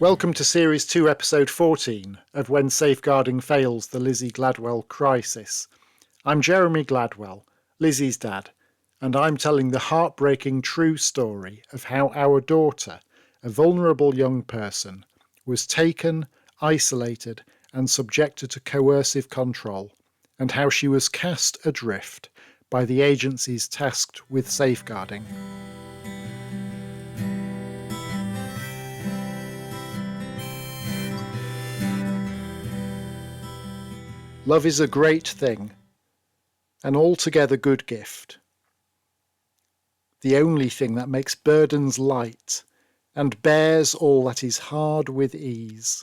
Welcome to Series 2, Episode 14 of When Safeguarding Fails, the Lizzie Gladwell Crisis. I'm Jeremy Gladwell, Lizzie's dad, and I'm telling the heartbreaking true story of how our daughter, a vulnerable young person, was taken, isolated, and subjected to coercive control, and how she was cast adrift by the agencies tasked with safeguarding. Love is a great thing, an altogether good gift. The only thing that makes burdens light and bears all that is hard with ease.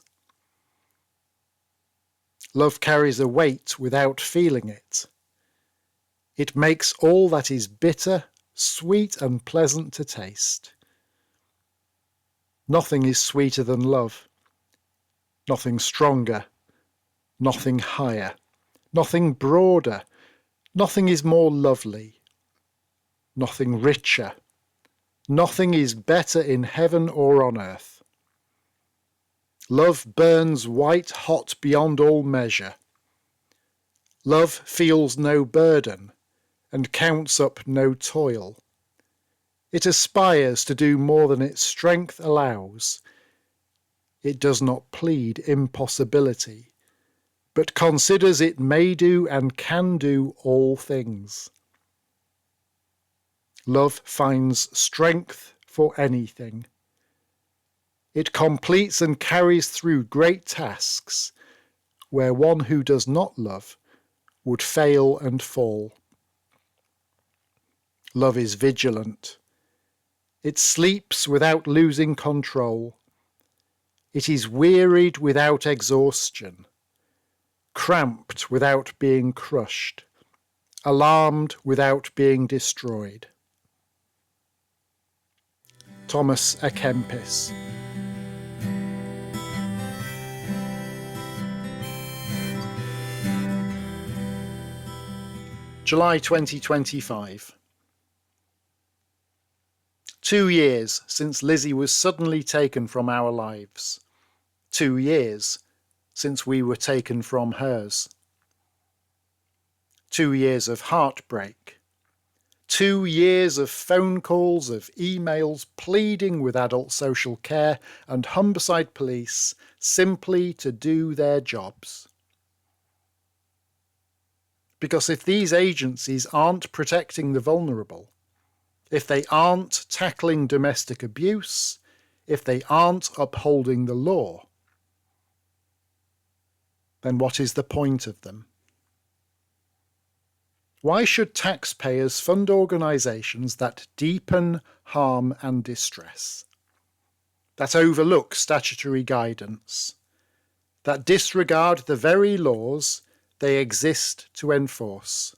Love carries a weight without feeling it. It makes all that is bitter, sweet and pleasant to taste. Nothing is sweeter than love, nothing stronger, nothing higher, nothing broader, nothing is more lovely, nothing richer, nothing is better in heaven or on earth. Love burns white hot beyond all measure. Love feels no burden and counts up no toil. It aspires to do more than its strength allows. It does not plead impossibility, but considers it may do and can do all things. Love finds strength for anything. It completes and carries through great tasks where one who does not love would fail and fall. Love is vigilant. It sleeps without losing control. It is wearied without exhaustion, cramped without being crushed, alarmed without being destroyed. Thomas à Kempis. July 2025. 2 years since Lizzie was suddenly taken from our lives. 2 years since we were taken from hers. 2 years of heartbreak. 2 years of phone calls, of emails pleading with adult social care and Humberside police simply to do their jobs. Because if these agencies aren't protecting the vulnerable, if they aren't tackling domestic abuse, if they aren't upholding the law, then what is the point of them? Why should taxpayers fund organisations that deepen harm and distress, that overlook statutory guidance, that disregard the very laws they exist to enforce?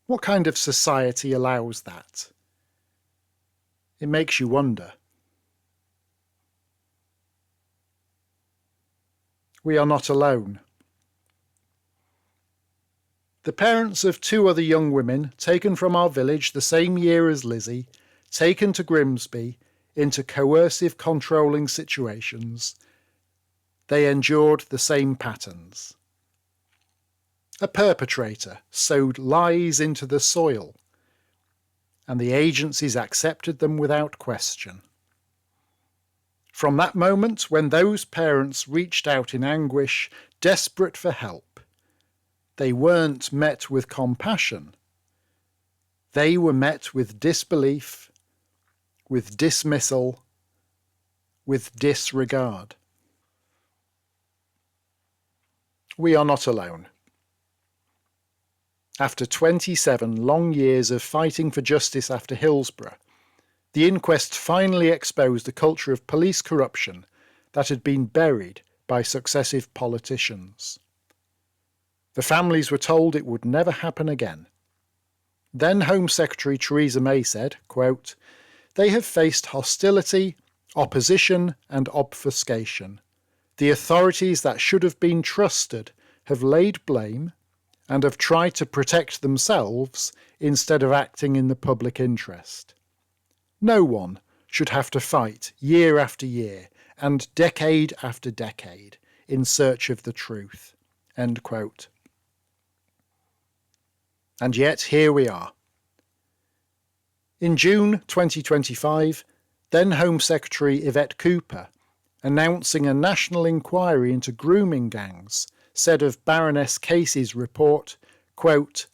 What kind of society allows that? It makes you wonder. We are not alone. The parents of 2 other young women taken from our village the same year as Lizzie, taken to Grimsby into coercive controlling situations, they endured the same patterns. A perpetrator sowed lies into the soil, and the agencies accepted them without question. From that moment when those parents reached out in anguish, desperate for help, they weren't met with compassion. They were met with disbelief, with dismissal, with disregard. We are not alone. After 27 long years of fighting for justice after Hillsborough, the inquest finally exposed a culture of police corruption that had been buried by successive politicians. The families were told it would never happen again. Then Home Secretary Theresa May said, quote, "They have faced hostility, opposition and obfuscation. The authorities that should have been trusted have laid blame and have tried to protect themselves instead of acting in the public interest. No one should have to fight year after year and decade after decade in search of the truth." End quote. And yet here we are. In June 2025, then Home Secretary Yvette Cooper, announcing a national inquiry into grooming gangs, said of Baroness Casey's report, quote,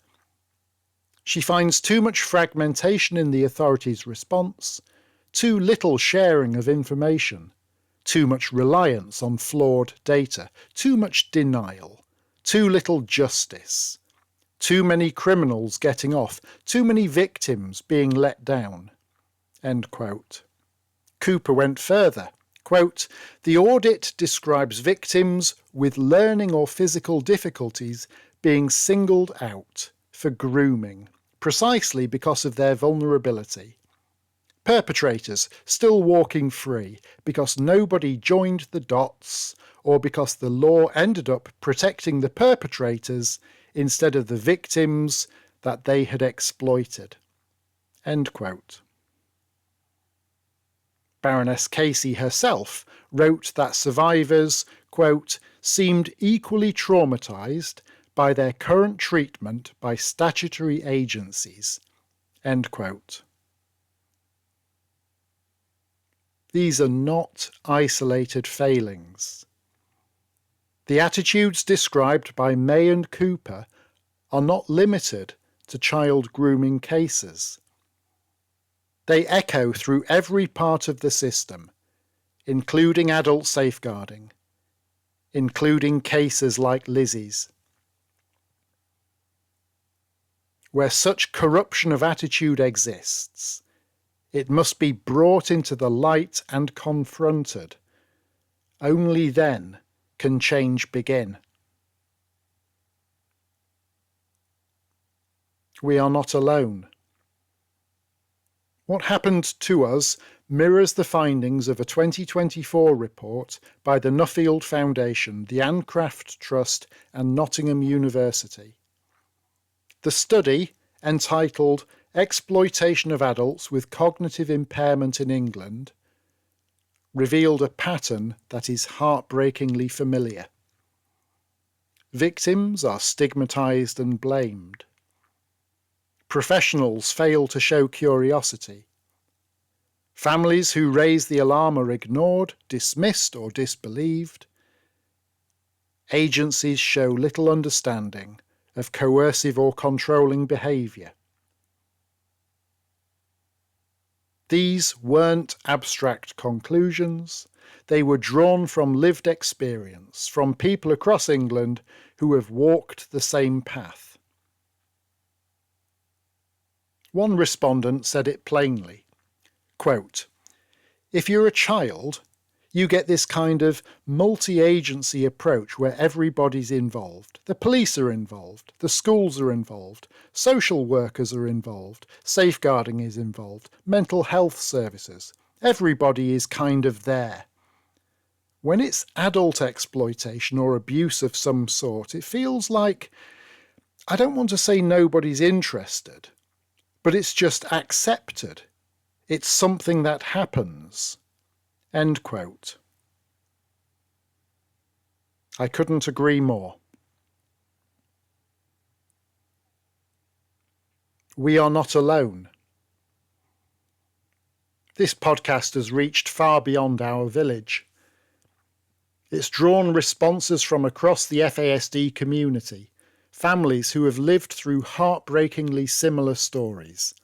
"She finds too much fragmentation in the authorities' response, too little sharing of information, too much reliance on flawed data, too much denial, too little justice, too many criminals getting off, too many victims being let down." End quote. Cooper went further. Quote, "The audit describes victims with learning or physical difficulties being singled out for grooming, precisely because of their vulnerability. Perpetrators still walking free because nobody joined the dots or because the law ended up protecting the perpetrators instead of the victims that they had exploited." End quote. Baroness Casey herself wrote that survivors, quote, "seemed equally traumatised by their current treatment by statutory agencies." End quote. These are not isolated failings. The attitudes described by May and Cooper are not limited to child grooming cases. They echo through every part of the system, including adult safeguarding, including cases like Lizzie's. Where such corruption of attitude exists, it must be brought into the light and confronted. Only then can change begin. We are not alone. What happened to us mirrors the findings of a 2024 report by the Nuffield Foundation, the Anne Craft Trust and Nottingham University. The study, entitled "Exploitation of Adults with Cognitive Impairment in England," revealed a pattern that is heartbreakingly familiar. Victims are stigmatised and blamed. Professionals fail to show curiosity. Families who raise the alarm are ignored, dismissed or disbelieved. Agencies show little understanding of coercive or controlling behaviour. These weren't abstract conclusions. They were drawn from lived experience, from people across England who have walked the same path. One respondent said it plainly, quote, "If you're a child, you get this kind of multi-agency approach where everybody's involved. The police are involved, the schools are involved, social workers are involved, safeguarding is involved, mental health services. Everybody is kind of there. When it's adult exploitation or abuse of some sort, it feels like, I don't want to say nobody's interested, but it's just accepted. It's something that happens." End quote. I couldn't agree more. We are not alone. This podcast has reached far beyond our village. It's drawn responses from across the FASD community, families who have lived through heartbreakingly similar stories.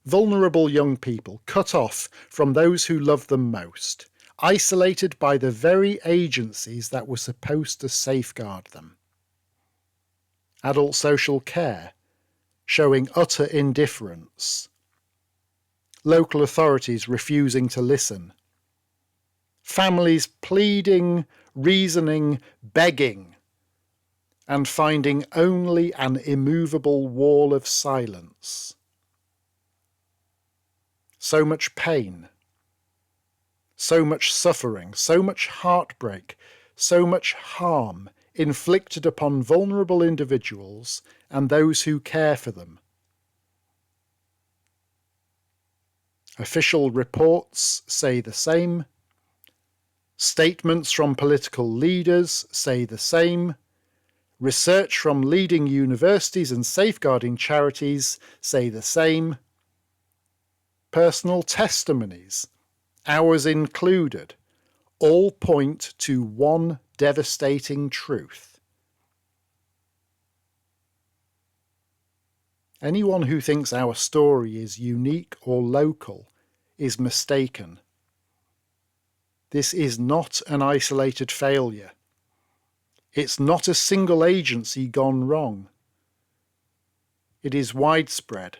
Vulnerable young people cut off from those who love them most, isolated by the very agencies that were supposed to safeguard them. Adult social care, showing utter indifference. Local authorities refusing to listen. Families pleading, reasoning, begging, and finding only an immovable wall of silence. So much pain, so much suffering, so much heartbreak, so much harm inflicted upon vulnerable individuals and those who care for them. Official reports say the same. Statements from political leaders say the same. Research from leading universities and safeguarding charities say the same. Personal testimonies, ours included, all point to one devastating truth. Anyone who thinks our story is unique or local is mistaken. This is not an isolated failure. It's not a single agency gone wrong. It is widespread.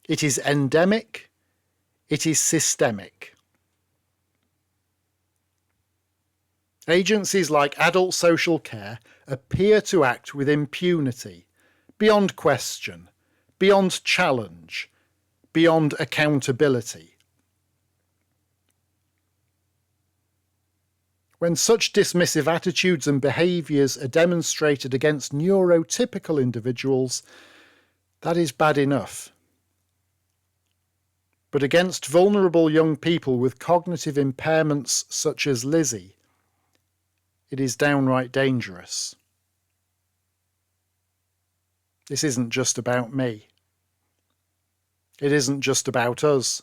It is endemic. It is systemic. Agencies like adult social care appear to act with impunity, beyond question, beyond challenge, beyond accountability. When such dismissive attitudes and behaviours are demonstrated against neurotypical individuals, that is bad enough. But against vulnerable young people with cognitive impairments such as Lizzie, it is downright dangerous. This isn't just about me. It isn't just about us.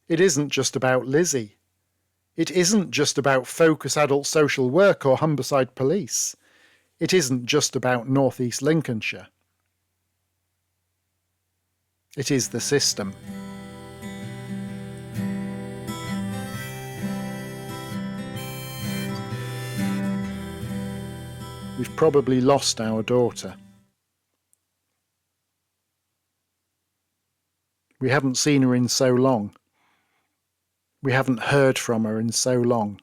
It isn't just about Lizzie. It isn't just about Focus Adult Social Work or Humberside Police. It isn't just about North East Lincolnshire. It is the system. We've probably lost our daughter. We haven't seen her in so long. We haven't heard from her in so long.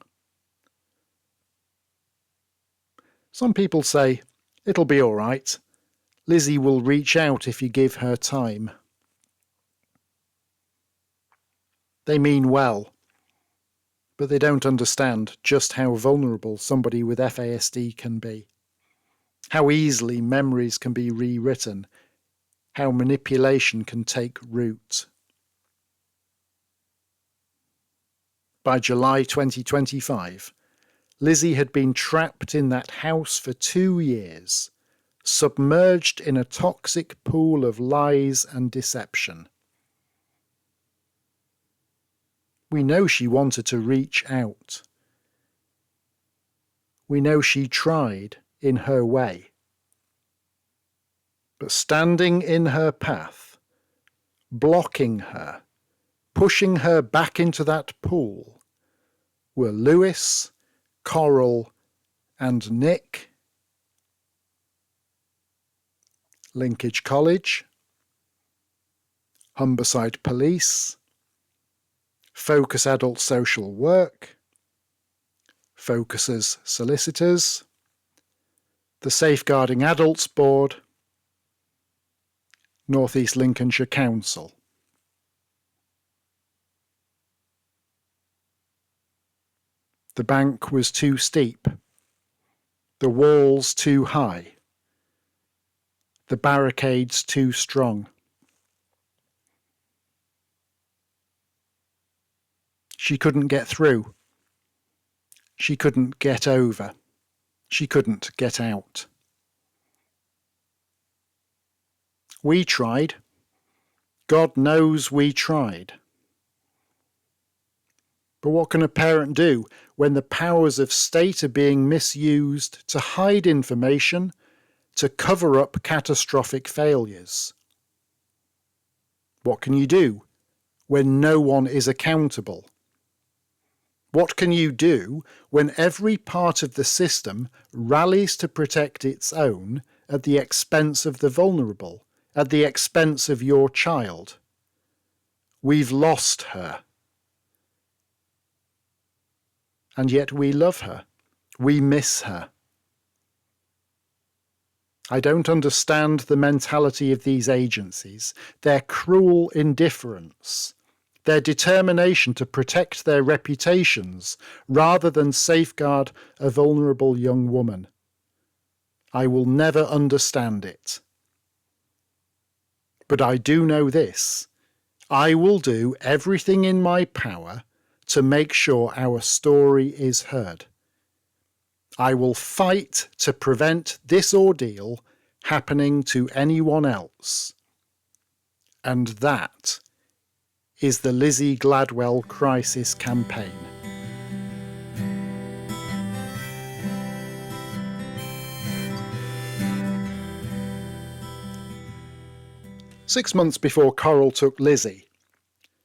Some people say, it'll be all right. Lizzie will reach out if you give her time. They mean well, but they don't understand just how vulnerable somebody with FASD can be. How easily memories can be rewritten, how manipulation can take root. By July 2025, Lizzie had been trapped in that house for 2 years, submerged in a toxic pool of lies and deception. We know she wanted to reach out. We know she tried in her way. But standing in her path, blocking her, pushing her back into that pool, were Lewis, Coral, and Nick. Linkage College, Humberside Police, Focus Adult Social Work, Focus's Solicitors, the Safeguarding Adults Board, North East Lincolnshire Council. The bank was too steep, the walls too high, the barricades too strong. She couldn't get through. She couldn't get over. She couldn't get out. We tried. God knows we tried. But what can a parent do when the powers of state are being misused to hide information, to cover up catastrophic failures? What can you do when no one is accountable? What can you do when every part of the system rallies to protect its own at the expense of the vulnerable, at the expense of your child? We've lost her. And yet we love her. We miss her. I don't understand the mentality of these agencies, their cruel indifference, their determination to protect their reputations rather than safeguard a vulnerable young woman. I will never understand it. But I do know this. I will do everything in my power to make sure our story is heard. I will fight to prevent this ordeal happening to anyone else. And that is the Lizzie Gladwell Crisis Campaign. Six months before Coral took Lizzie,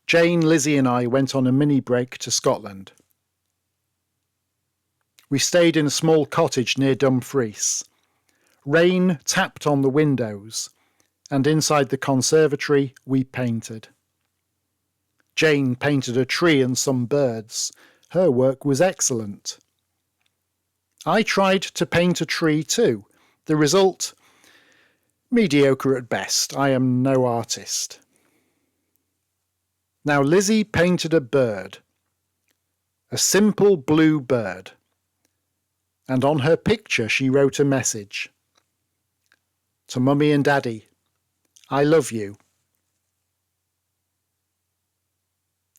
Jane, Lizzie and I went on a mini break to Scotland. We stayed in a small cottage near Dumfries. Rain tapped on the windows, and inside the conservatory we painted. Jane painted a tree and some birds. Her work was excellent. I tried to paint a tree too. The result? Mediocre at best. I am no artist. Now Lizzie painted a bird. A simple blue bird. And on her picture she wrote a message. To Mummy and Daddy, I love you.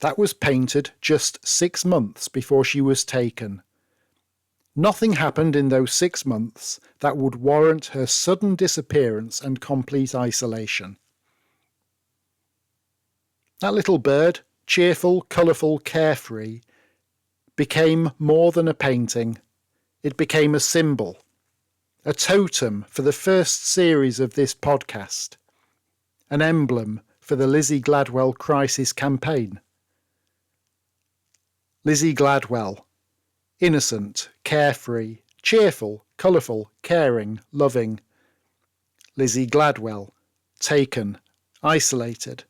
That was painted just 6 months before she was taken. Nothing happened in those 6 months that would warrant her sudden disappearance and complete isolation. That little bird, cheerful, colourful, carefree, became more than a painting. It became a symbol, a totem for the first series of this podcast, an emblem for the Lizzie Gladwell Crisis Campaign. Lizzie Gladwell, innocent, carefree, cheerful, colourful, caring, loving. Lizzie Gladwell, taken, isolated,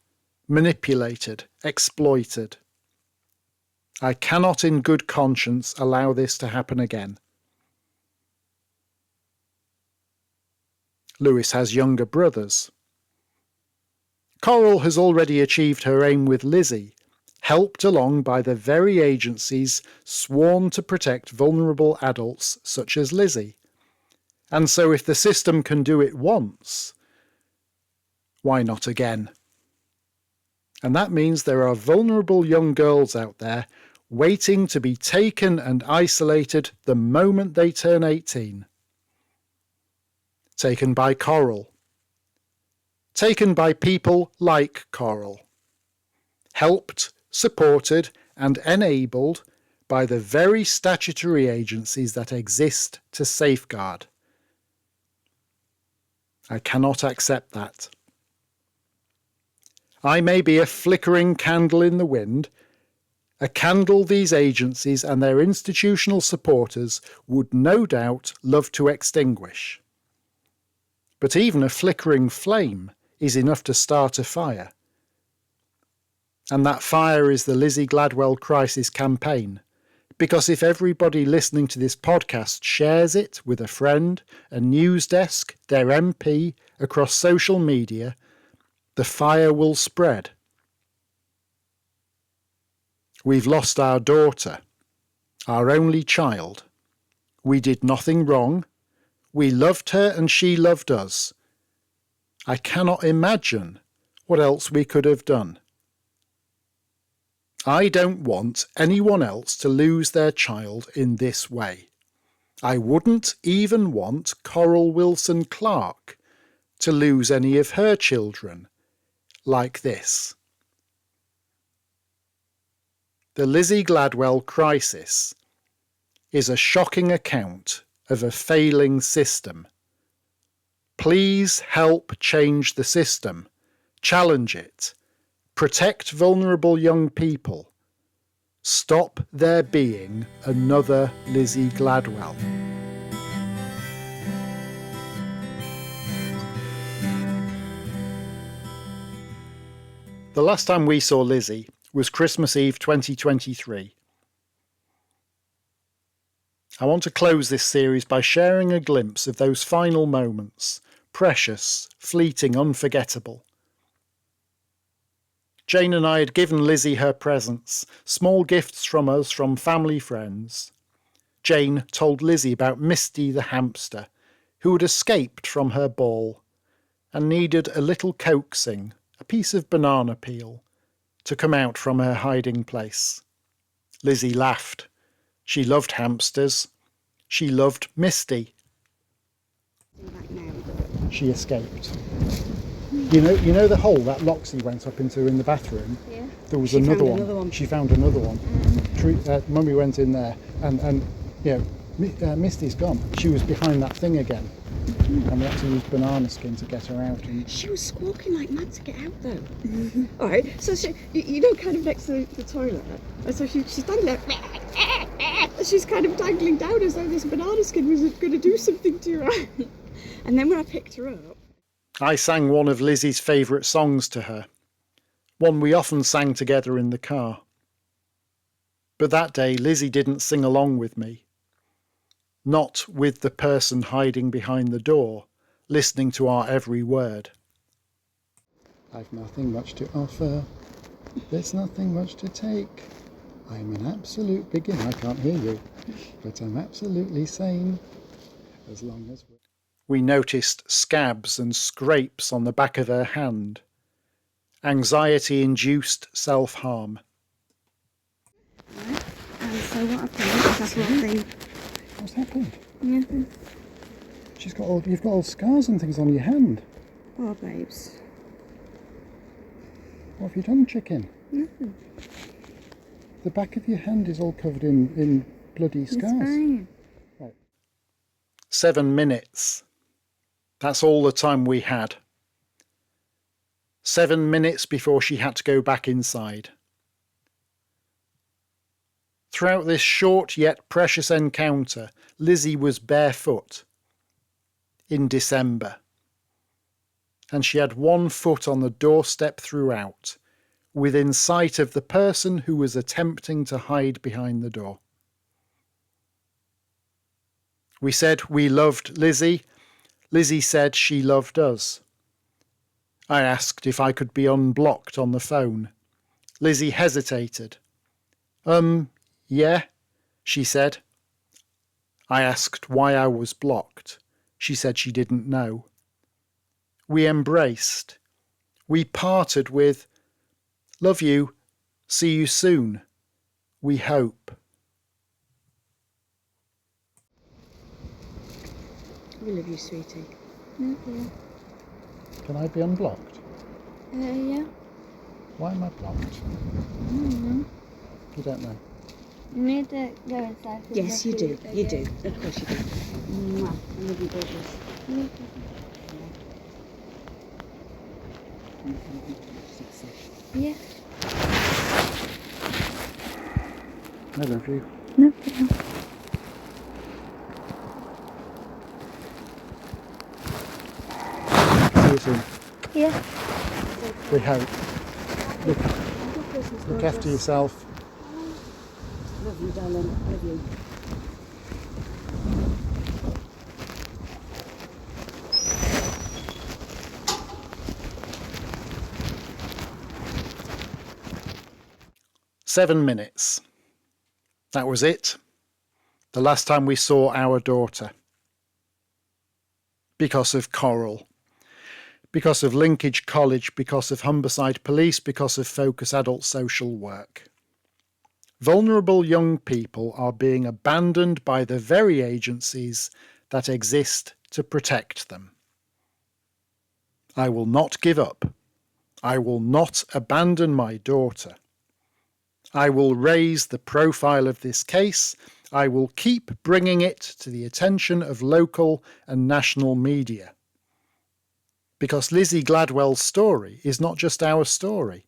manipulated, exploited. I cannot in good conscience allow this to happen again. Lewis has younger brothers. Coral has already achieved her aim with Lizzie, helped along by the very agencies sworn to protect vulnerable adults such as Lizzie. And so if the system can do it once, why not again? And that means there are vulnerable young girls out there waiting to be taken and isolated the moment they turn 18. Taken by Coral. Taken by people like Coral. Helped, supported and enabled by the very statutory agencies that exist to safeguard. I cannot accept that. I may be a flickering candle in the wind, a candle these agencies and their institutional supporters would no doubt love to extinguish. But even a flickering flame is enough to start a fire. And that fire is the Lizzie Gladwell Crisis Campaign. Because if everybody listening to this podcast shares it with a friend, a news desk, their MP, across social media, the fire will spread. We've lost our daughter, our only child. We did nothing wrong. We loved her and she loved us. I cannot imagine what else we could have done. I don't want anyone else to lose their child in this way. I wouldn't even want Coral Wilson Clark to lose any of her children like this. The Lizzie Gladwell crisis is a shocking account of a failing system. Please help change the system, challenge it, protect vulnerable young people. Stop there being another Lizzie Gladwell. The last time we saw Lizzie was Christmas Eve 2023. I want to close this series by sharing a glimpse of those final moments, precious, fleeting, unforgettable. Jane and I had given Lizzie her presents, small gifts from us from family friends. Jane told Lizzie about Misty the hamster, who had escaped from her ball and needed a little coaxing, a piece of banana peel, to come out from her hiding place. Lizzie laughed. She loved hamsters. She loved Misty. She escaped. You know the hole that Loxie went up into in the bathroom? Yeah. There was another one. She found another one. Mummy went in there and Misty's gone. She was behind that thing again. And we had to use banana skin to get her out. And she was squawking like mad to get out though. All right, so she, kind of next to the toilet. And so she's standing there. And she's kind of dangling down as though this banana skin was going to do something to her. And then when I picked her up, I sang one of Lizzie's favourite songs to her. One we often sang together in the car. But that day Lizzie didn't sing along with me. Not with the person hiding behind the door, listening to our every word. I've nothing much to offer. There's nothing much to take. I'm an absolute beginner. I can't hear you. But I'm absolutely sane. As long as we noticed scabs and scrapes on the back of her hand. Anxiety-induced self-harm. Right. And so what I've done is I've brought the... What's happened? Nothing. You've got all scars and things on your hand. Oh, babes. What have you done, chicken? Nothing. The back of your hand is all covered in bloody scars. It's fine. Right. 7 minutes. That's all the time we had. 7 minutes before she had to go back inside. Throughout this short yet precious encounter, Lizzie was barefoot. In December. And she had one foot on the doorstep throughout, within sight of the person who was attempting to hide behind the door. We said we loved Lizzie. Lizzie said she loved us. I asked if I could be unblocked on the phone. Lizzie hesitated. Yeah, she said. I asked why I was blocked. She said she didn't know. We embraced. We parted with, love you, see you soon. We hope. We love you, sweetie. Yeah. Can I be unblocked? Yeah. Why am I blocked? Mm-hmm. You don't know. You need to go inside. Yes, you do. You do. Of course you do. Mwah. I love you, babies. Yeah. I love you. No. See you soon. Yeah. We hope. Look after yourself. Love you, darling. Love you. "7 minutes. That was it. The last time we saw our daughter. Because of Coral. Because of Linkage College, because of Humberside Police, because of Focus Adult Social Work. Vulnerable young people are being abandoned by the very agencies that exist to protect them. I will not give up. I will not abandon my daughter. I will raise the profile of this case. I will keep bringing it to the attention of local and national media. Because Lizzie Gladwell's story is not just our story.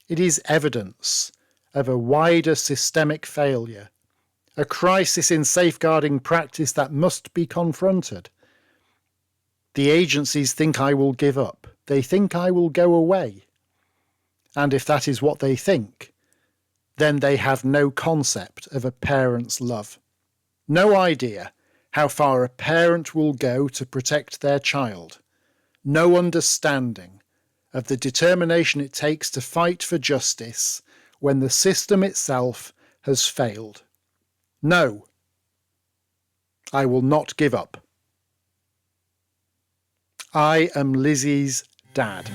It is evidence of a wider systemic failure, a crisis in safeguarding practice that must be confronted. The agencies think I will give up. They think I will go away. And if that is what they think, then they have no concept of a parent's love. No idea how far a parent will go to protect their child. No understanding of the determination it takes to fight for justice when the system itself has failed. No, I will not give up. I am Lizzie's dad.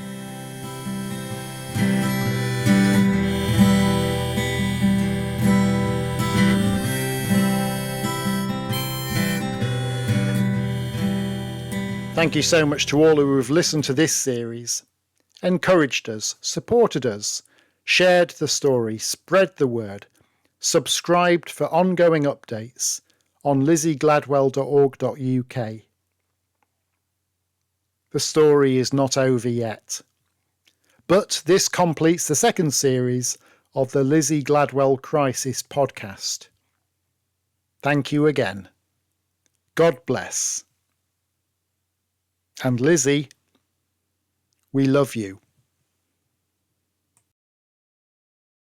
Thank you so much to all who have listened to this series, encouraged us, supported us, shared the story, spread the word, subscribed for ongoing updates on lizziegladwell.org.uk. The story is not over yet. But this completes the second series of the Lizzie Gladwell Crisis podcast. Thank you again. God bless. And Lizzie, we love you.